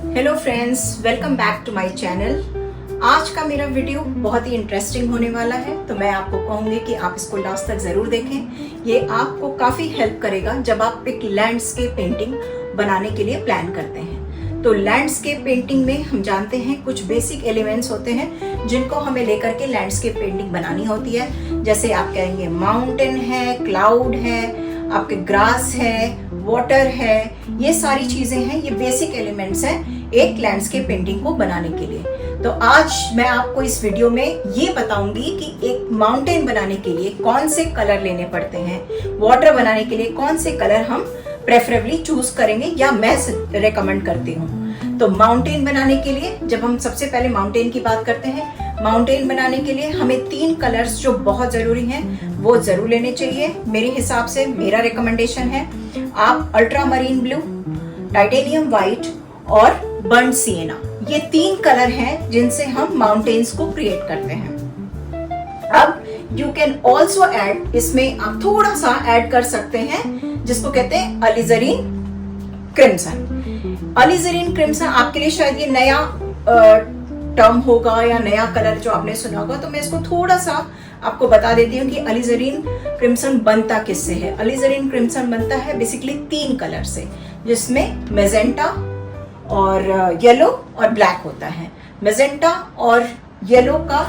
Hello friends, welcome back to my channel. आज का मेरा वीडियो बहुत ही इंटरेस्टिंग होने वाला है, तो मैं आपको कहूँगी कि आप इसको लास्ट तक ज़रूर देखें। ये आपको काफ़ी हेल्प करेगा जब आप एक लैंडस्केप पेंटिंग बनाने के लिए प्लान करते हैं। तो लैंडस्केप पेंटिंग में हम जानते हैं कुछ बेसिक एलिमेंट्स होते हैं जिनको हमें लेकर के लैंडस्केप पेंटिंग बनानी होती है। जैसे आप कहेंगे माउंटेन है, क्लाउड है, आपके ग्रास है, वाटर है, ये सारी चीजें हैं, ये बेसिक एलिमेंट्स हैं एक लैंडस्केप पेंटिंग को बनाने के लिए। तो आज मैं आपको इस वीडियो में ये बताऊंगी कि एक माउंटेन बनाने के लिए कौन से कलर लेने पड़ते हैं, वाटर बनाने के लिए कौन से कलर हम प्रेफरेबली चूज करेंगे या मैं रेकमेंड करती हूँ। तो माउंटेन बनाने के लिए जब हम सबसे पहले माउंटेन की बात करते हैं, माउंटेन बनाने के लिए हमें 3 कलर्स जो बहुत जरूरी हैं वो जरूर लेने चाहिए। मेरे हिसाब से मेरा रिकमेंडेशन है आप ultra marine blue, titanium white और बर्न सिएना, ये 3 कलर हैं जिनसे हम माउंटेन्स को क्रिएट करते हैं। अब यू कैन ऑल्सो ऐड, इसमें आप थोड़ा सा ऐड कर सकते हैं जिसको कहते हैं अलिजरीन क्रिम्सन। अलिजरीन क्रिम्सन आपके लिए शायद ये नया टर्म होगा या नया कलर जो आपने सुना होगा, तो मैं इसको थोड़ा सा आपको बता देती हूँ कि अलिजरीन क्रिम्सन बनता किससे है। अलिजरीन क्रिम्सन बनता है बेसिकली 3 कलर से, जिसमें मेजेंटा और येलो और ब्लैक होता है। मेजेंटा और येलो का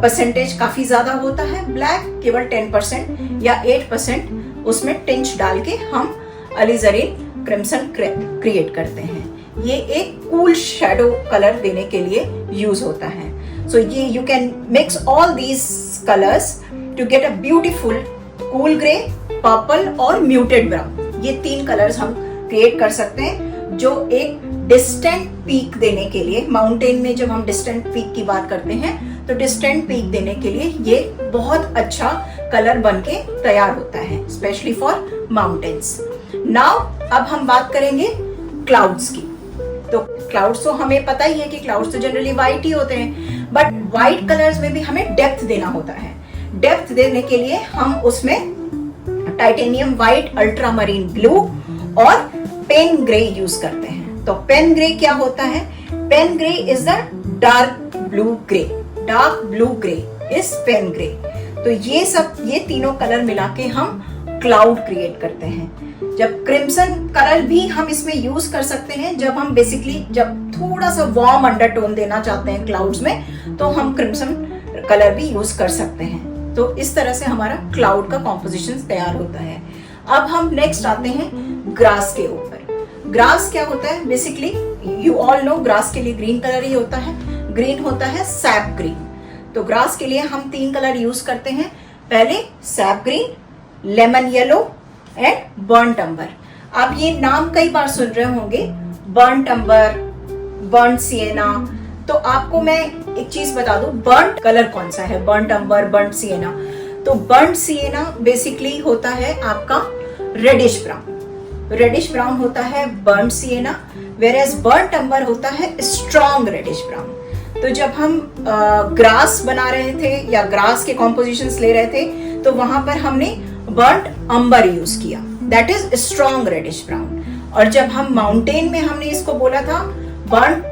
परसेंटेज काफी ज्यादा होता है, ब्लैक केवल 10% या 8% उसमें टिंच डाल के हम अलिजरीन क्रिम्सन क्रिएट करते हैं। ये एक कूल शैडो कलर देने के लिए यूज होता है। सो ये you can mix all these colours to get a beautiful cool grey, purple और म्यूटेड ब्राउन। ये 3 कलर्स हम क्रिएट कर सकते हैं जो एक डिस्टेंट पीक देने के लिए, माउंटेन में जब हम डिस्टेंट पीक की बात करते हैं तो डिस्टेंट पीक देने के लिए ये बहुत अच्छा कलर बनके तैयार होता है, स्पेशली फॉर माउंटेन्स। नाउ अब हम बात करेंगे क्लाउड्स की। तो क्लाउड्स तो हमें पता ही है कि क्लाउड्स तो जनरली व्हाइट ही होते हैं, बट व्हाइट कलर्स में भी हमें डेप्थ देना होता है। डेप्थ देने के लिए हम उसमें titanium white, ultramarine blue और पेन ग्रे यूज करते हैं। तो पेन ग्रे क्या होता है? Payne grey is the dark blue grey, dark blue grey is Payne grey. तो ये तीनों कलर मिला के हम क्लाउड क्रिएट करते हैं। जब क्रिम्सन कलर भी हम इसमें यूज कर सकते हैं जब हम बेसिकली जब थोड़ा सा वार्म अंडरटोन देना चाहते हैं क्लाउड्स में, तो हम क्रिम्सन कलर भी यूज कर सकते हैं। तो इस तरह से हमारा क्लाउड का कॉम्पोजिशन तैयार होता है। अब हम नेक्स्ट आते हैं ग्रास के ऊपर। ग्रास क्या होता है? Basically you all know grass के लिए ग्रीन कलर ही होता है। ग्रीन होता है सैप ग्रीन। तो ग्रास के लिए हम 3 कलर यूज करते हैं। पहले sap green, lemon yellow and burnt amber. आप ये नाम कई बार सुन रहे होंगे, बर्न्ट अंबर, बर्न्ट सिएना। तो आपको मैं एक चीज बता दूं, बर्न्ट कलर कौन सा है, बर्न्ट अंबर, बर्न्ट सिएना। तो बर्न्ट सिएना बेसिकली होता है आपका रेडिश ब्राउन। रेडिश ब्राउन होता है बर्न्ट सिएना, वेयरएज बर्न्ट अंबर होता है स्ट्रॉन्ग रेडिश ब्राउन। तो जब हम ग्रास बना रहे थे या ग्रास के कॉम्पोजिशंस ले रहे थे, तो वहां पर हमने बर्न्ट अंबर यूज किया, that is strong reddish brown. और जब हम माउंटेन में हमने इसको बोला था बर्न्ट,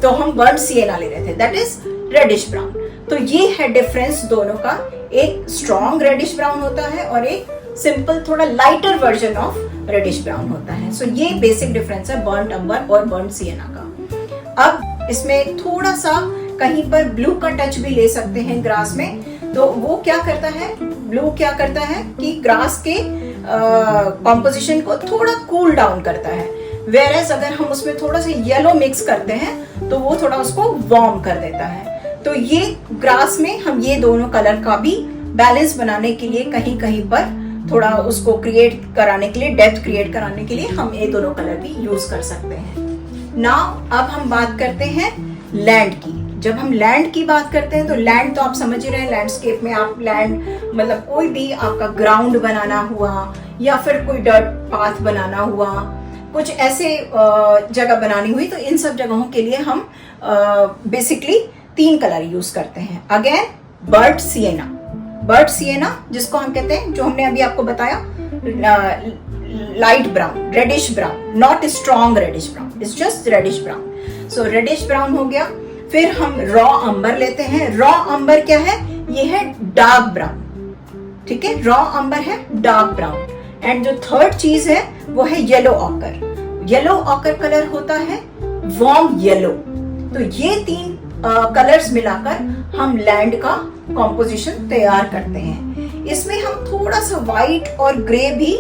तो हम बर्न्ट सिएना ले रहे थे, दैट इज रेडिश ब्राउन। तो ये है डिफरेंस दोनों का, एक स्ट्रॉन्ग रेडिश ब्राउन होता है और एक सिंपल थोड़ा lighter version of reddish brown होता है। सो ये बेसिक डिफरेंस है बर्न्ट अंबर और बर्न्ट सिएना का। अब इसमें थोड़ा सा कहीं पर ब्लू का टच भी ले सकते हैं ग्रास में। तो वो क्या करता है, ब्लू क्या करता है कि ग्रास के कॉम्पोजिशन को थोड़ा कूल डाउन करता है, वेयरएज अगर हम उसमें थोड़ा सा येलो मिक्स करते हैं तो वो थोड़ा उसको वार्म कर देता है। तो ये ग्रास में हम ये दोनों कलर का भी बैलेंस बनाने के लिए कहीं कहीं पर थोड़ा उसको क्रिएट कराने के लिए, डेप्थ क्रिएट कराने के लिए हम ये दोनों कलर भी यूज कर सकते हैं। नाउ अब हम बात करते हैं लैंड की। जब हम लैंड की बात करते हैं तो लैंड तो आप समझ ही रहे हैं, लैंडस्केप में आप लैंड मतलब कोई भी आपका ग्राउंड बनाना हुआ या फिर कोई डर्ट पाथ बनाना हुआ, कुछ ऐसे जगह बनानी हुई, तो इन सब जगहों के लिए हम बेसिकली 3 कलर यूज करते हैं। Again burnt sienna, burnt sienna जिसको हम कहते हैं, जो हमने अभी आपको बताया, light brown, reddish brown, not strong reddish brown, it's just reddish brown. So reddish brown हो गया। फिर हम रॉ अंबर लेते हैं। रॉ अंबर क्या है? ये है डार्क ब्राउन, ठीक है, रॉ अंबर है डार्क ब्राउन। एंड जो थर्ड चीज है वो है yellow occur. Yellow occur colour होता है वार्म येलो। तो ये तीन कलर्स मिलाकर हम लैंड का कॉम्पोजिशन तैयार करते हैं। इसमें हम थोड़ा सा व्हाइट और ग्रे भी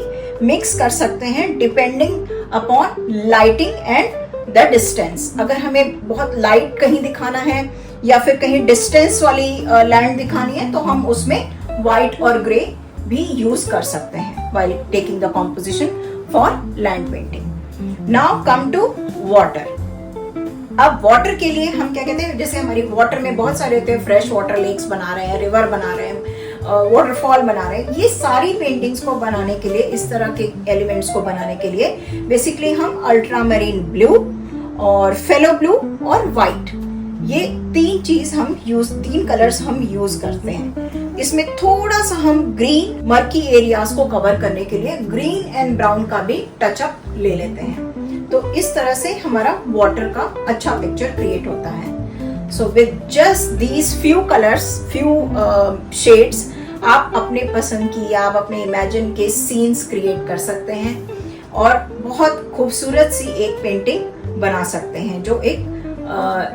मिक्स कर सकते हैं depending upon lighting and the distance. अगर हमें बहुत लाइट कहीं दिखाना है या फिर कहीं डिस्टेंस वाली लैंड दिखानी है तो हम उसमें व्हाइट और ग्रे भी यूज कर सकते हैं while taking the composition for land painting. Now come to water. अब वाटर के लिए हम क्या कहते हैं, जैसे हमारी वाटर में बहुत सारे होते हैं, फ्रेश वाटर लेक्स बना रहे हैं, रिवर बना रहे हैं, वाटरफॉल बना रहे हैं। ये सारी पेंटिंग्स को बनाने के लिए, इस तरह के एलिमेंट्स को बनाने के लिए बेसिकली हम अल्ट्रामरीन ब्लू और फेलो ब्लू और व्हाइट, ये तीन कलर्स हम यूज करते हैं। इसमें थोड़ा सा हम ग्रीन मर्की एरियाज को कवर करने के लिए ग्रीन एंड ब्राउन का भी टचअप ले लेते हैं। तो इस तरह से हमारा वाटर का अच्छा पिक्चर क्रिएट होता है। So with just these few colours, few shades, आप अपने पसंद की या आप अपने इमेजिन के सीन्स क्रिएट कर सकते हैं और बहुत खूबसूरत सी एक पेंटिंग बना सकते हैं, जो एक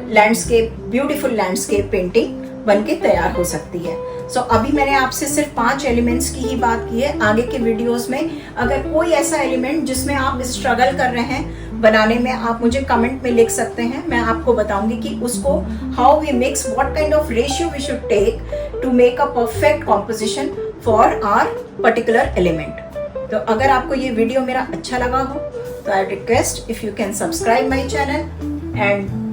लैंडस्केप, ब्यूटीफुल लैंडस्केप पेंटिंग बनके तैयार हो सकती है। सो अभी मैंने आपसे सिर्फ 5 एलिमेंट्स की ही बात की है। आगे के वीडियोस में अगर कोई ऐसा एलिमेंट जिसमें आप स्ट्रगल कर रहे हैं बनाने में, आप मुझे कमेंट में लिख सकते हैं। मैं आपको बताऊंगी कि उसको how we mix, what kind of ratio we should take to make a perfect composition for our particular element. तो अगर आपको ये वीडियो मेरा अच्छा लगा हो तो I request if you can subscribe my channel and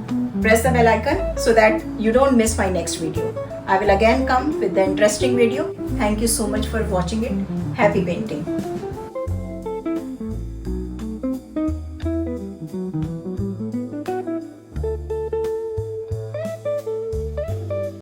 press the bell icon so that you don't miss my next video. I will again come with the interesting video. Thank you so much for watching it. Happy painting.